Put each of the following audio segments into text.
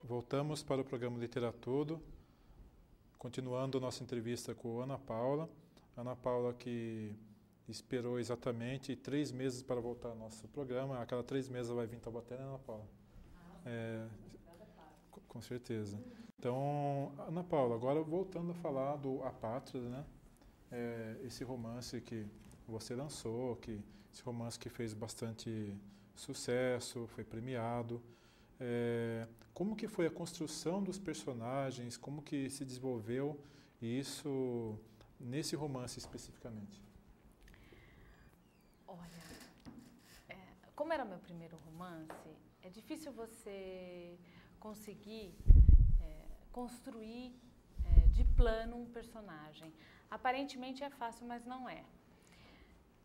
Voltamos para o programa Literatudo, continuando nossa entrevista com Ana Paula. Ana Paula que esperou exatamente 3 meses para voltar ao nosso programa. A cada 3 meses ela vai vir em Taubaté, né, Ana Paula? Com certeza. Então, Ana Paula, agora voltando a falar do A Pátria, né? Esse romance que você lançou, esse romance que fez bastante sucesso, foi premiado. Como que foi a construção dos personagens, como que se desenvolveu isso nesse romance especificamente? Olha, como era meu primeiro romance, é difícil você conseguir construir de plano um personagem. Aparentemente é fácil, mas não é.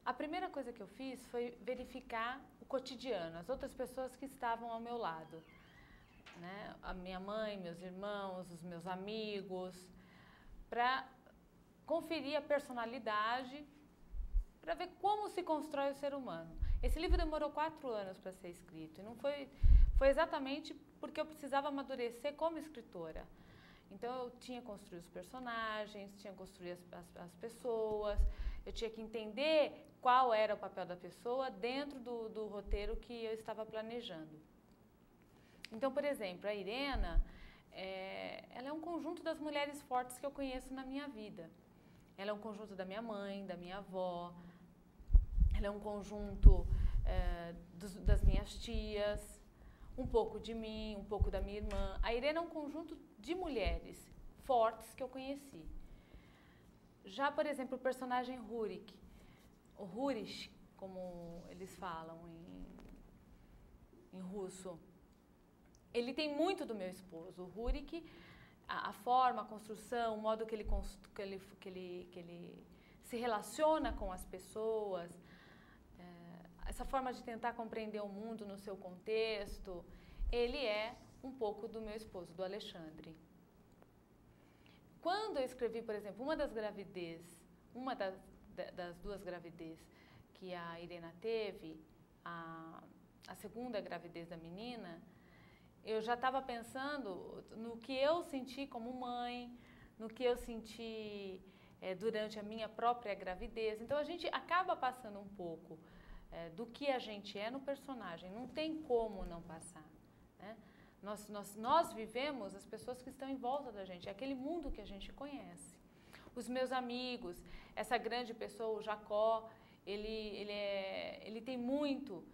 A primeira coisa que eu fiz foi verificar o cotidiano, as outras pessoas que estavam ao meu lado, né? A minha mãe, meus irmãos, os meus amigos, para conferir a personalidade, para ver como se constrói o ser humano. Esse livro demorou 4 anos para ser escrito e não foi exatamente porque eu precisava amadurecer como escritora. Então eu tinha que construir os personagens, tinha que construir as pessoas, eu tinha que entender qual era o papel da pessoa dentro do roteiro que eu estava planejando. Então, por exemplo, a Irena, ela é um conjunto das mulheres fortes que eu conheço na minha vida. Ela é um conjunto da minha mãe, da minha avó, ela é um conjunto das minhas tias, um pouco de mim, um pouco da minha irmã. A Irena é um conjunto de mulheres fortes que eu conheci. Já, por exemplo, o personagem Rurik, o Hurich, como eles falam em russo, ele tem muito do meu esposo. O Rurik, a forma, a construção, o modo que ele se relaciona com as pessoas, essa forma de tentar compreender o mundo no seu contexto, ele é um pouco do meu esposo, do Alexandre. Quando eu escrevi, por exemplo, uma das 2 gravidez que a Irena teve, a segunda gravidez da menina, eu já estava pensando no que eu senti como mãe, no que eu senti durante a minha própria gravidez. Então a gente acaba passando um pouco do que a gente é no personagem, não tem como não passar, né? Nós vivemos as pessoas que estão em volta da gente, é aquele mundo que a gente conhece. Os meus amigos, essa grande pessoa, o Jacó, ele tem muito,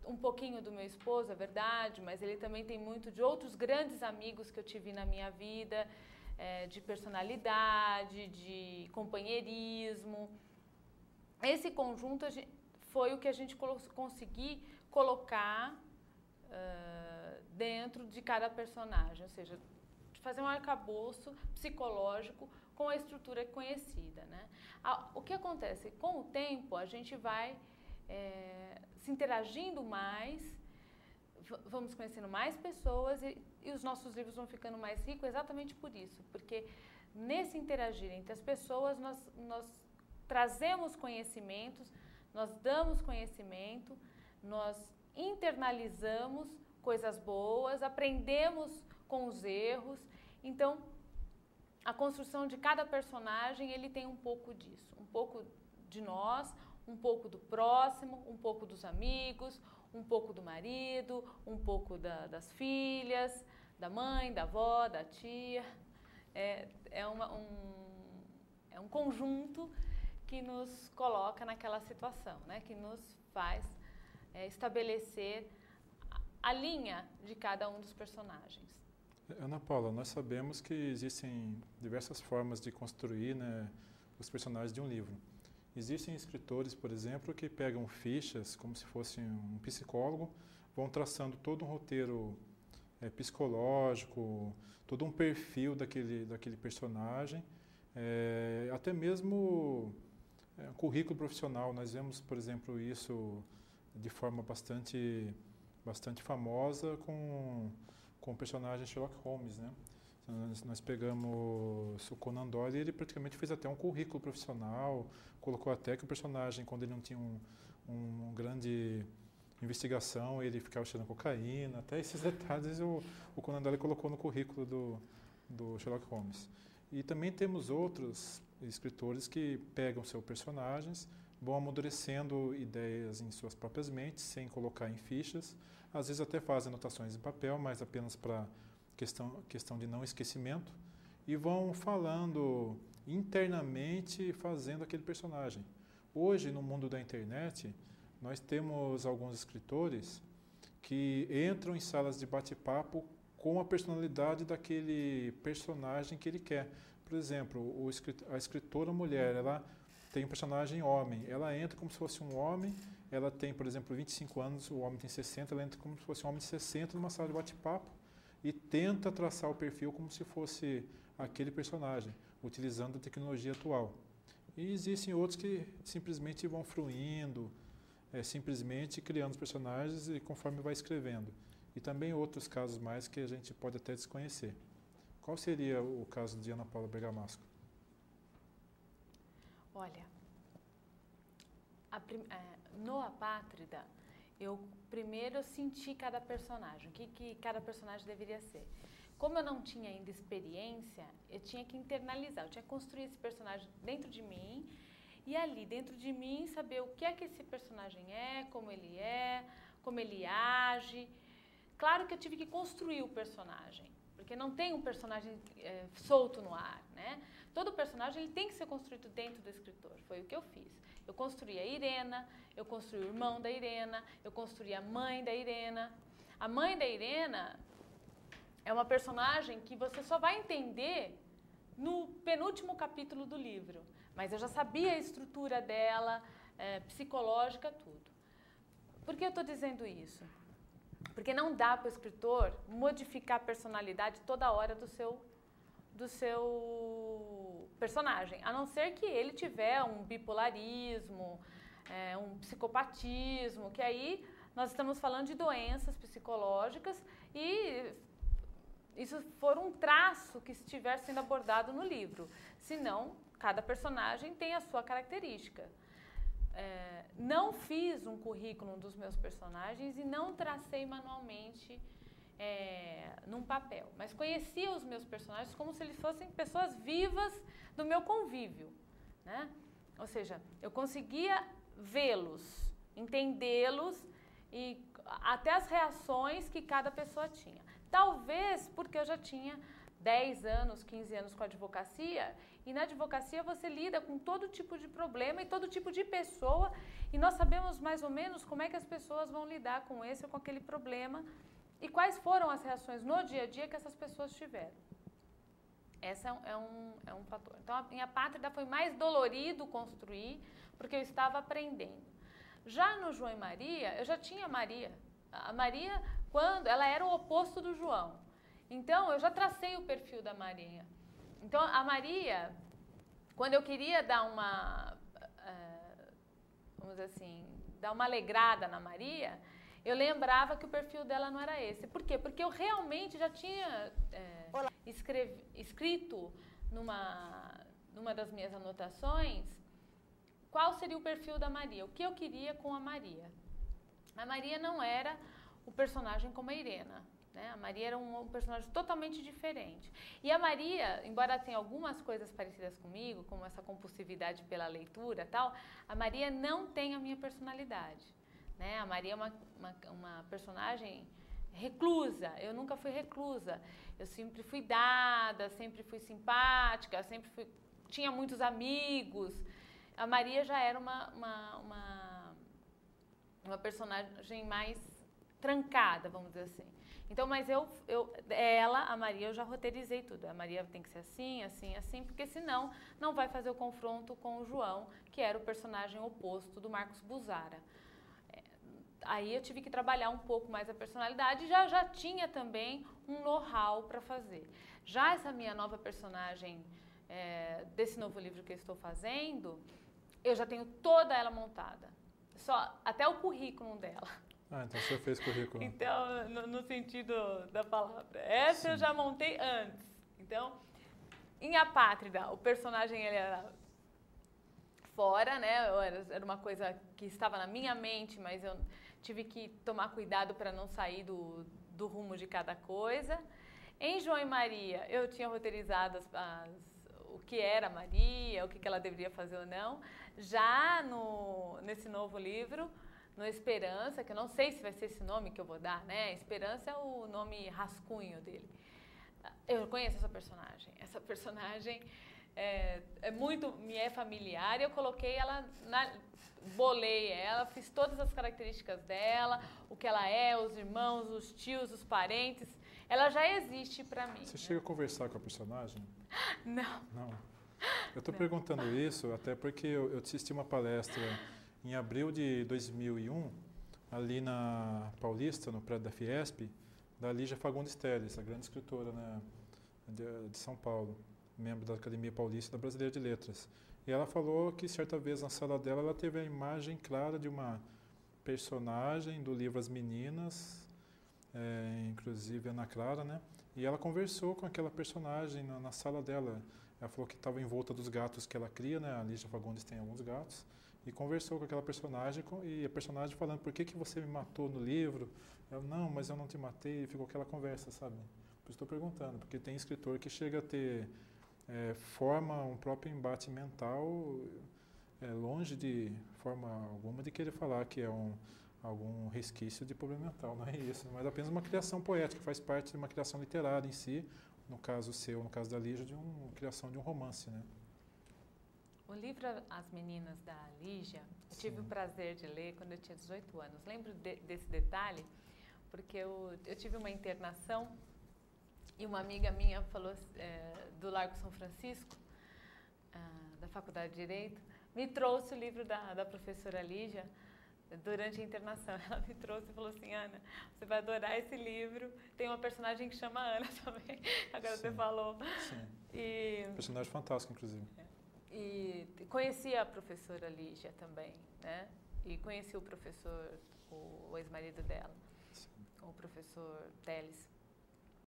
um pouquinho do meu esposo, é verdade, mas ele também tem muito de outros grandes amigos que eu tive na minha vida, de personalidade, de companheirismo. Esse conjunto foi o que a gente conseguiu colocar dentro de cada personagem, ou seja, fazer um arcabouço psicológico com a estrutura conhecida, né? O que acontece? Com o tempo, a gente vai se interagindo mais, vamos conhecendo mais pessoas e os nossos livros vão ficando mais ricos exatamente por isso, porque nesse interagir entre as pessoas nós trazemos conhecimentos, nós damos conhecimento, nós internalizamos coisas boas, aprendemos com os erros. Então, a construção de cada personagem, ele tem um pouco disso, um pouco de nós, um pouco do próximo, um pouco dos amigos, um pouco do marido, um pouco das filhas, da mãe, da avó, da tia. É um conjunto que nos coloca naquela situação, né? Que nos faz estabelecer a linha de cada um dos personagens. Ana Paula, nós sabemos que existem diversas formas de construir, né, os personagens de um livro. Existem escritores, por exemplo, que pegam fichas como se fosse um psicólogo, vão traçando todo um roteiro psicológico, todo um perfil daquele personagem, até mesmo um currículo profissional. Nós vemos, por exemplo, isso de forma bastante famosa com o personagem Sherlock Holmes, né? Nós pegamos o Conan Doyle e ele praticamente fez até um currículo profissional, colocou até que o personagem, quando ele não tinha um grande investigação ele ficava cheirando cocaína, até esses detalhes o Conan Doyle colocou no currículo do Sherlock Holmes. E também temos outros escritores que pegam seus personagens, vão amadurecendo ideias em suas próprias mentes, sem colocar em fichas, às vezes até fazem anotações em papel, mas apenas para questão de não esquecimento, e vão falando internamente, fazendo aquele personagem. Hoje, no mundo da internet, nós temos alguns escritores que entram em salas de bate-papo com a personalidade daquele personagem que ele quer. Por exemplo, a escritora mulher, ela tem um personagem homem, ela entra como se fosse um homem, ela tem, por exemplo, 25 anos, o homem tem 60, ela entra como se fosse um homem de 60 numa sala de bate-papo e tenta traçar o perfil como se fosse aquele personagem, utilizando a tecnologia atual. E existem outros que simplesmente vão fruindo, simplesmente criando os personagens e conforme vai escrevendo. E também outros casos mais que a gente pode até desconhecer. Qual seria o caso de Ana Paula Bergamasco? Olha, no Apátrida, primeiro eu senti cada personagem, o que cada personagem deveria ser. Como eu não tinha ainda experiência, eu tinha que internalizar, eu tinha que construir esse personagem dentro de mim e ali dentro de mim saber o que é que esse personagem é, como ele age. Claro que eu tive que construir o personagem, porque não tem um personagem solto no ar, né? Todo personagem ele tem que ser construído dentro do escritor, foi o que eu fiz. Eu construí a Irena, eu construí o irmão da Irena, eu construí a mãe da Irena. A mãe da Irena é uma personagem que você só vai entender no penúltimo capítulo do livro, mas eu já sabia a estrutura dela, psicológica, tudo. Por que eu estou dizendo isso? Porque não dá para o escritor modificar a personalidade toda hora do seu personagem, a não ser que ele tiver um bipolarismo, um psicopatismo, que aí nós estamos falando de doenças psicológicas e isso for um traço que estiver sendo abordado no livro. Senão, cada personagem tem a sua característica. Não fiz um currículo dos meus personagens e não tracei manualmente num papel, mas conhecia os meus personagens como se eles fossem pessoas vivas do meu convívio, né? Ou seja, eu conseguia vê-los, entendê-los e até as reações que cada pessoa tinha. Talvez porque eu já tinha 10 anos, 15 anos com a advocacia, e na advocacia você lida com todo tipo de problema e todo tipo de pessoa, e nós sabemos mais ou menos como é que as pessoas vão lidar com esse ou com aquele problema e quais foram as reações no dia a dia que essas pessoas tiveram. Esse é um fator. Então, a minha Apátrida foi mais dolorido construir, porque eu estava aprendendo. Já no João e Maria, eu já tinha Maria. A Maria, quando ela era o oposto do João. Então, eu já tracei o perfil da Maria. Então, a Maria, quando eu queria dar vamos dizer assim, dar uma alegrada na Maria, eu lembrava que o perfil dela não era esse. Por quê? Porque eu realmente já tinha escrito numa das minhas anotações qual seria o perfil da Maria, o que eu queria com a Maria. A Maria não era o personagem como a Irena, né? A Maria era um personagem totalmente diferente. E a Maria, embora ela tenha algumas coisas parecidas comigo, como essa compulsividade pela leitura e tal, a Maria não tem a minha personalidade, né? A Maria é uma personagem reclusa. Eu nunca fui reclusa. Eu sempre fui dada, sempre fui simpática, tinha muitos amigos. A Maria já era uma personagem mais trancada, vamos dizer assim. Então, mas a Maria, eu já roteirizei tudo. A Maria tem que ser assim, assim, assim, porque senão não vai fazer o confronto com o João, que era o personagem oposto do Marcos Buzara. Aí eu tive que trabalhar um pouco mais a personalidade e já tinha também um know-how para fazer. Já essa minha nova personagem, desse novo livro que eu estou fazendo, eu já tenho toda ela montada. Até o currículo dela. Ah, então você fez currículo. Então, no sentido da palavra. Essa Sim. Eu já montei antes. Então, em Apátrida, o personagem ele era fora, né? Era uma coisa que estava na minha mente, mas eu tive que tomar cuidado para não sair do rumo de cada coisa. Em João e Maria, eu tinha roteirizado o que era Maria, o que ela deveria fazer ou não. Já nesse novo livro, no Esperança, que eu não sei se vai ser esse nome que eu vou dar, né? Esperança é o nome rascunho dele. Eu conheço essa personagem. Essa personagem me é familiar. Eu coloquei ela, bolei ela, fiz todas as características dela, o que ela é, os irmãos, os tios, os parentes. Ela já existe para mim. Você chega a conversar com a personagem? Não. Não. Eu estou perguntando isso até porque eu assisti uma palestra em abril de 2001, ali na Paulista, no prédio da Fiesp, da Lígia Fagundes Telles, a grande escritora, né, de São Paulo, membro da Academia Paulista da Brasileira de Letras. E ela falou que certa vez na sala dela ela teve a imagem clara de uma personagem do livro As Meninas, inclusive Ana Clara, né? E ela conversou com aquela personagem na sala dela. Ela falou que estava em volta dos gatos que ela cria, né? A Lígia Fagundes tem alguns gatos. E conversou com aquela personagem, e a personagem falando, por que você me matou no livro? Ela, não, mas eu não te matei. E ficou aquela conversa, sabe? Por isso estou perguntando, porque tem escritor que chega a ter, forma um próprio embate mental, longe de forma alguma de querer falar que é algum resquício de problema mental, não é isso, mas apenas uma criação poética, faz parte de uma criação literária em si, no caso seu, no caso da Lígia, de uma criação de um romance, né? O livro As Meninas da Lígia, eu tive o prazer de ler quando eu tinha 18 anos. Lembro desse detalhe, porque eu tive uma internação e uma amiga minha falou do Largo São Francisco, da Faculdade de Direito, me trouxe o livro da professora Lígia durante a internação. Ela me trouxe e falou assim, Ana, você vai adorar esse livro. Tem uma personagem que chama Ana também, agora você falou. Sim. Personagem fantástico, inclusive. E conheci a professora Lígia também, né? E conheci o professor, o ex-marido dela, o professor Telles.